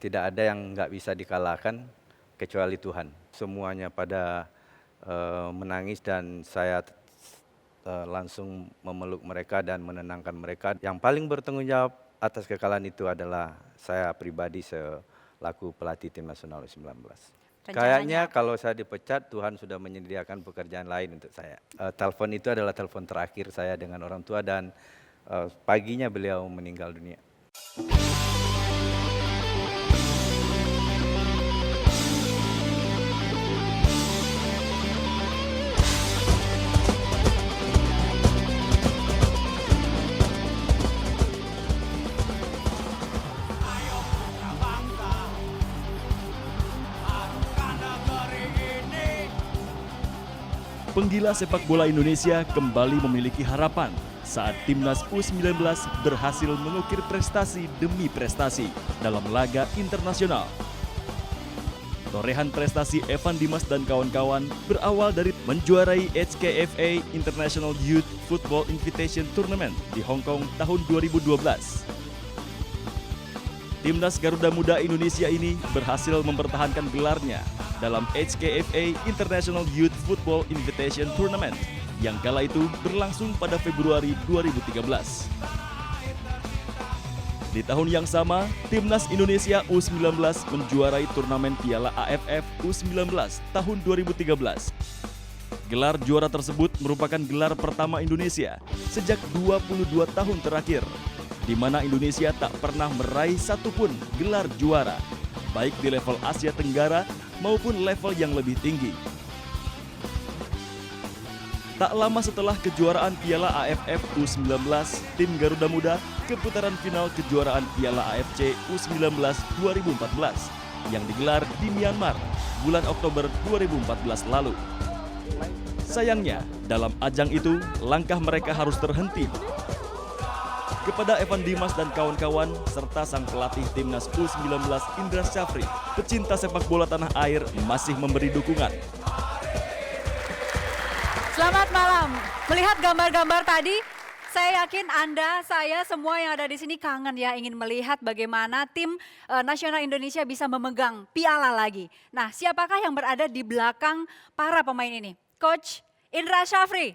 tidak ada yang nggak bisa dikalahkan kecuali Tuhan. Semuanya pada menangis dan saya langsung memeluk mereka dan menenangkan mereka. Yang paling bertanggung jawab atas kekalahan itu adalah saya pribadi selaku pelatih tim nasional U19. Kayaknya Rencananya apa? kalau saya dipecat, Tuhan sudah menyediakan pekerjaan lain untuk saya. Telepon itu adalah telepon terakhir saya dengan orang tua dan paginya beliau meninggal dunia. Penggila sepak bola Indonesia kembali memiliki harapan saat timnas U19 berhasil mengukir prestasi demi prestasi dalam laga internasional. Torehan prestasi Evan Dimas dan kawan-kawan berawal dari menjuarai HKFA International Youth Football Invitation Tournament di Hong Kong tahun 2012. Timnas Garuda Muda Indonesia ini berhasil mempertahankan gelarnya dalam HKFA International Youth Football Invitation Tournament yang kala itu berlangsung pada Februari 2013. Di tahun yang sama, Timnas Indonesia U19 menjuarai turnamen Piala AFF U19 tahun 2013. Gelar juara tersebut merupakan gelar pertama Indonesia sejak 22 tahun terakhir, di mana Indonesia tak pernah meraih satupun gelar juara, baik di level Asia Tenggara maupun level yang lebih tinggi. Tak lama setelah kejuaraan Piala AFF U19, tim Garuda Muda ke putaran final kejuaraan Piala AFC U19 2014 yang digelar di Myanmar bulan Oktober 2014 lalu. Sayangnya, dalam ajang itu langkah mereka harus terhenti. Kepada Evan Dimas dan kawan-kawan, serta sang pelatih timnas U19 Indra Syafri, pecinta sepak bola tanah air masih memberi dukungan. Selamat malam. Melihat gambar-gambar tadi, saya yakin Anda, saya, semua yang ada di sini kangen ya ingin melihat bagaimana tim nasional Indonesia bisa memegang piala lagi. Nah, siapakah yang berada di belakang para pemain ini? Coach Indra Syafri.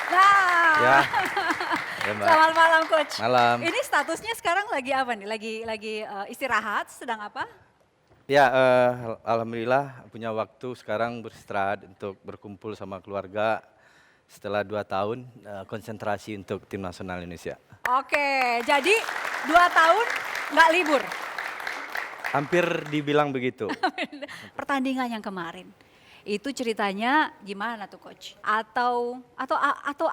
Nah, Ya, ya Mbak. selamat malam Coach. Malam. Ini statusnya sekarang lagi apa nih? Lagi istirahat, sedang apa? Ya, alhamdulillah punya waktu sekarang beristirahat untuk berkumpul sama keluarga setelah 2 tahun konsentrasi untuk tim nasional Indonesia. Oke, jadi 2 tahun nggak libur. Hampir dibilang begitu. Pertandingan yang kemarin, itu ceritanya gimana tuh Coach? Atau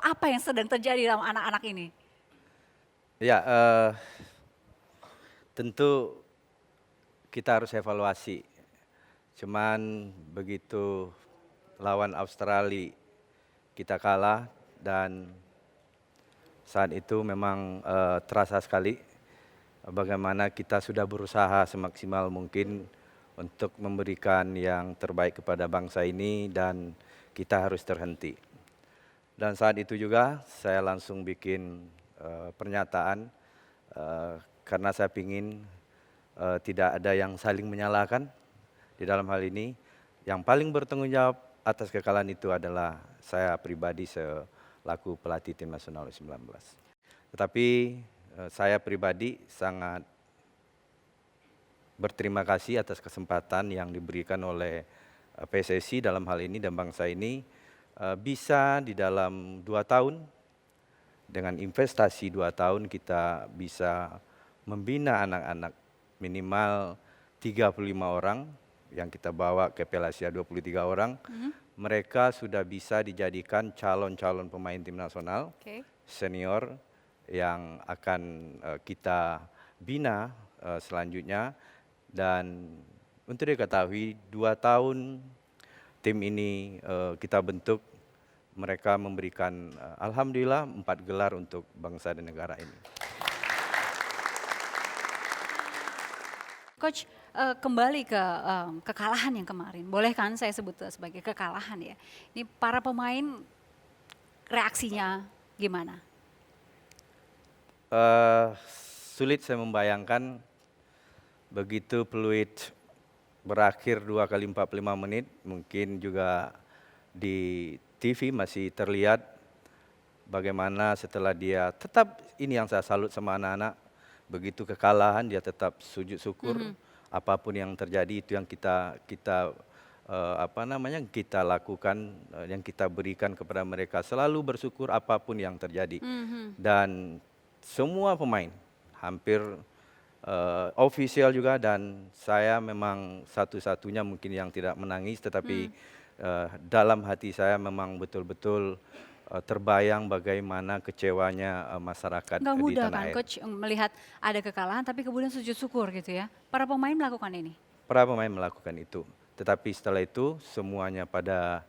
apa yang sedang terjadi dalam anak-anak ini? Ya, tentu kita harus evaluasi. Cuman begitu lawan Australia kita kalah dan saat itu memang terasa sekali bagaimana kita sudah berusaha semaksimal mungkin untuk memberikan yang terbaik kepada bangsa ini dan kita harus terhenti. Dan saat itu juga saya langsung bikin pernyataan karena saya ingin tidak ada yang saling menyalahkan di dalam hal ini. Yang paling bertanggung jawab atas kekalahan itu adalah saya pribadi selaku pelatih tim nasional U19. Tetapi saya pribadi sangat berterima kasih atas kesempatan yang diberikan oleh PSSI dalam hal ini dan bangsa ini bisa di dalam 2 tahun dengan investasi 2 tahun kita bisa membina anak-anak minimal 35 orang yang kita bawa ke Piala Asia 23 orang. Mereka sudah bisa dijadikan calon-calon pemain tim nasional senior yang akan kita bina selanjutnya. Dan untuk diketahui 2 tahun tim ini kita bentuk, mereka memberikan alhamdulillah 4 gelar untuk bangsa dan negara ini. Coach, kembali ke kekalahan yang kemarin, boleh kan saya sebut sebagai kekalahan ya. Ini para pemain reaksinya gimana? Sulit saya membayangkan begitu peluit berakhir 2 kali 45 menit, mungkin juga di TV masih terlihat bagaimana setelah dia tetap, ini yang saya salut sama anak-anak, begitu kekalahan dia tetap sujud syukur, apapun yang terjadi itu yang kita lakukan, yang kita berikan kepada mereka, selalu bersyukur apapun yang terjadi. Dan semua pemain hampir official juga, dan saya memang satu-satunya mungkin yang tidak menangis, tetapi dalam hati saya memang betul-betul terbayang bagaimana kecewanya masyarakat Nggak di mudah tanah kan air. Coach melihat ada kekalahan tapi kemudian sujud syukur gitu ya. Para pemain melakukan ini. Para pemain melakukan itu, tetapi setelah itu semuanya pada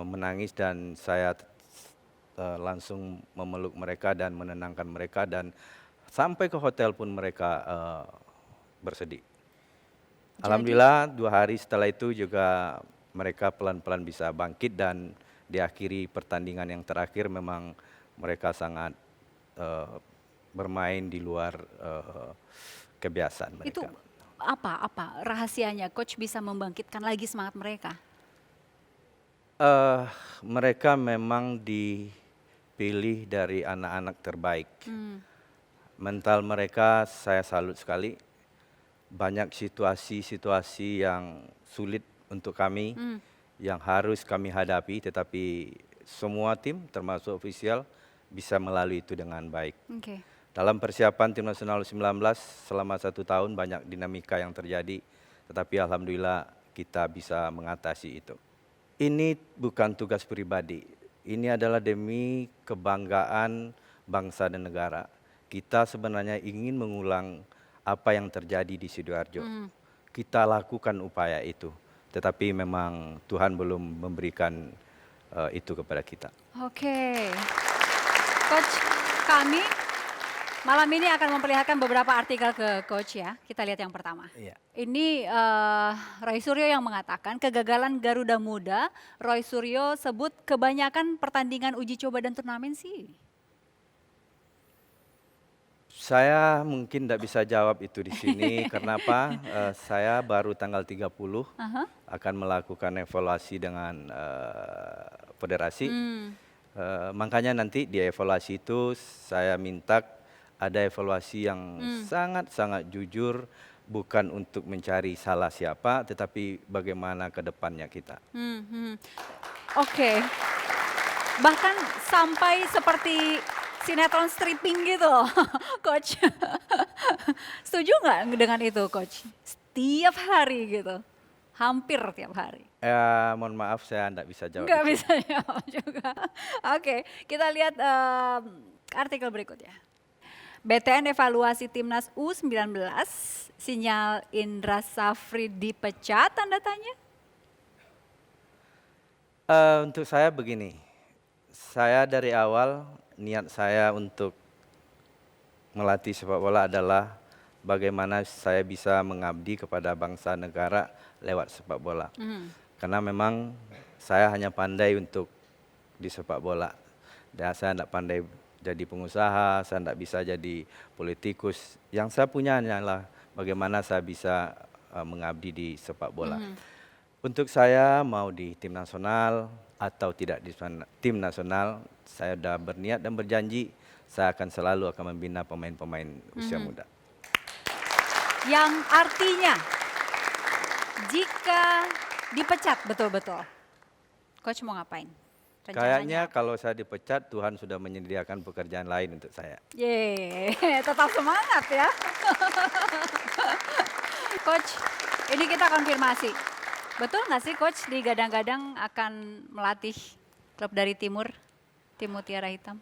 menangis, dan saya langsung memeluk mereka dan menenangkan mereka, dan sampai ke hotel pun mereka bersedih. Alhamdulillah 2 hari setelah itu juga mereka pelan-pelan bisa bangkit, dan diakhiri pertandingan yang terakhir memang mereka sangat bermain di luar kebiasaan Itu mereka. apa rahasianya Coach bisa membangkitkan lagi semangat mereka? Mereka memang dipilih dari anak-anak terbaik. Mental mereka saya salut sekali. Banyak situasi-situasi yang sulit untuk kami, yang harus kami hadapi, tetapi semua tim termasuk ofisial bisa melalui itu dengan baik. Oke. Dalam persiapan tim nasional U19 selama 1 tahun banyak dinamika yang terjadi, tetapi alhamdulillah kita bisa mengatasi itu. Ini bukan tugas pribadi, ini adalah demi kebanggaan bangsa dan negara. Kita sebenarnya ingin mengulang apa yang terjadi di Sidoarjo. Kita lakukan upaya itu, tetapi memang Tuhan belum memberikan itu kepada kita. Oke. Coach, kami malam ini akan memperlihatkan beberapa artikel ke Coach ya. Kita lihat yang pertama. Iya. Ini Roy Suryo yang mengatakan kegagalan Garuda Muda. Roy Suryo sebut kebanyakan pertandingan uji coba dan turnamen sih. Saya mungkin tidak bisa jawab itu di sini. Kenapa? Saya baru tanggal 30 akan melakukan evaluasi dengan federasi. Makanya nanti di evaluasi itu saya minta ada evaluasi yang sangat-sangat jujur, bukan untuk mencari salah siapa, tetapi bagaimana ke depannya kita. Oke. Bahkan sampai seperti sinetron stripping gitu loh, Coach. Setuju nggak dengan itu, Coach? Setiap hari gitu, hampir tiap hari. Mohon maaf saya tidak bisa jawab. Nggak itu. bisa jawab juga. Oke, kita lihat artikel berikutnya. BTN evaluasi Timnas U19, sinyal Indra Safri dipecat, tanda tanya? Untuk saya begini, saya dari awal niat saya untuk melatih sepak bola adalah bagaimana saya bisa mengabdi kepada bangsa negara lewat sepak bola. Karena memang saya hanya pandai untuk di sepak bola. Dan saya tidak pandai jadi pengusaha, saya tidak bisa jadi politikus. Yang saya punya hanyalah bagaimana saya bisa mengabdi di sepak bola. Untuk saya mau di tim nasional atau tidak di tim nasional, saya sudah berniat dan berjanji saya akan selalu membina pemain-pemain usia muda. Yang artinya jika dipecat betul-betul, Coach mau ngapain? Kayaknya kalau saya dipecat, Tuhan sudah menyediakan pekerjaan lain untuk saya. Yeay, tetap semangat ya. Coach, ini kita konfirmasi. Betul nggak sih Coach digadang-gadang akan melatih klub dari Timur, tim Mutiara Hitam?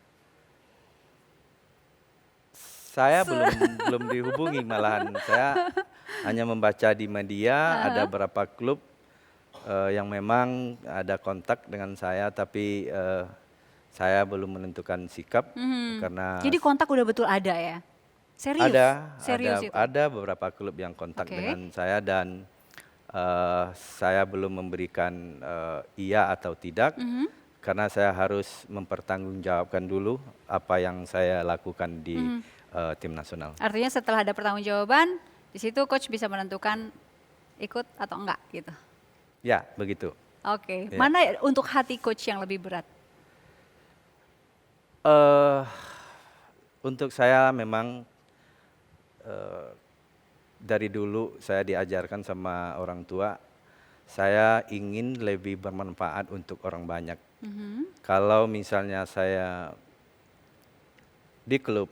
Saya belum dihubungi malahan. Saya hanya membaca di media ada beberapa klub yang memang ada kontak dengan saya, tapi saya belum menentukan sikap karena Jadi kontak udah betul ada ya? Serius? Serius itu? ada beberapa klub yang kontak dengan saya, dan saya belum memberikan iya atau tidak karena saya harus mempertanggungjawabkan dulu apa yang saya lakukan di tim nasional. Artinya setelah ada pertanggungjawaban, di situ coach bisa menentukan ikut atau enggak gitu. Ya, begitu. Oke, Ya. mana untuk hati coach yang lebih berat? Untuk saya memang dari dulu saya diajarkan sama orang tua, saya ingin lebih bermanfaat untuk orang banyak. Kalau misalnya saya di klub,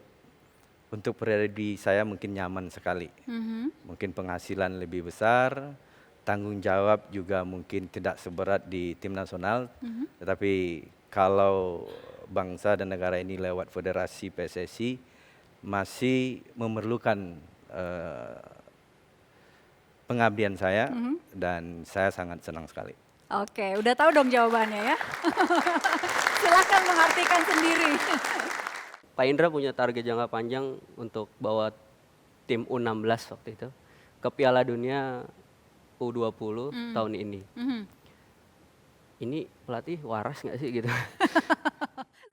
untuk pribadi saya mungkin nyaman sekali. Mungkin penghasilan lebih besar, tanggung jawab juga mungkin tidak seberat di tim nasional. Tetapi kalau bangsa dan negara ini lewat federasi PSSI masih memerlukan pengabdian saya dan saya sangat senang sekali. Oke, udah tahu dong jawabannya ya. Silahkan mengartikan sendiri. Pak Indra punya target jangka panjang untuk bawa tim U16 waktu itu ke Piala Dunia U20 tahun ini. Ini pelatih waras nggak sih gitu?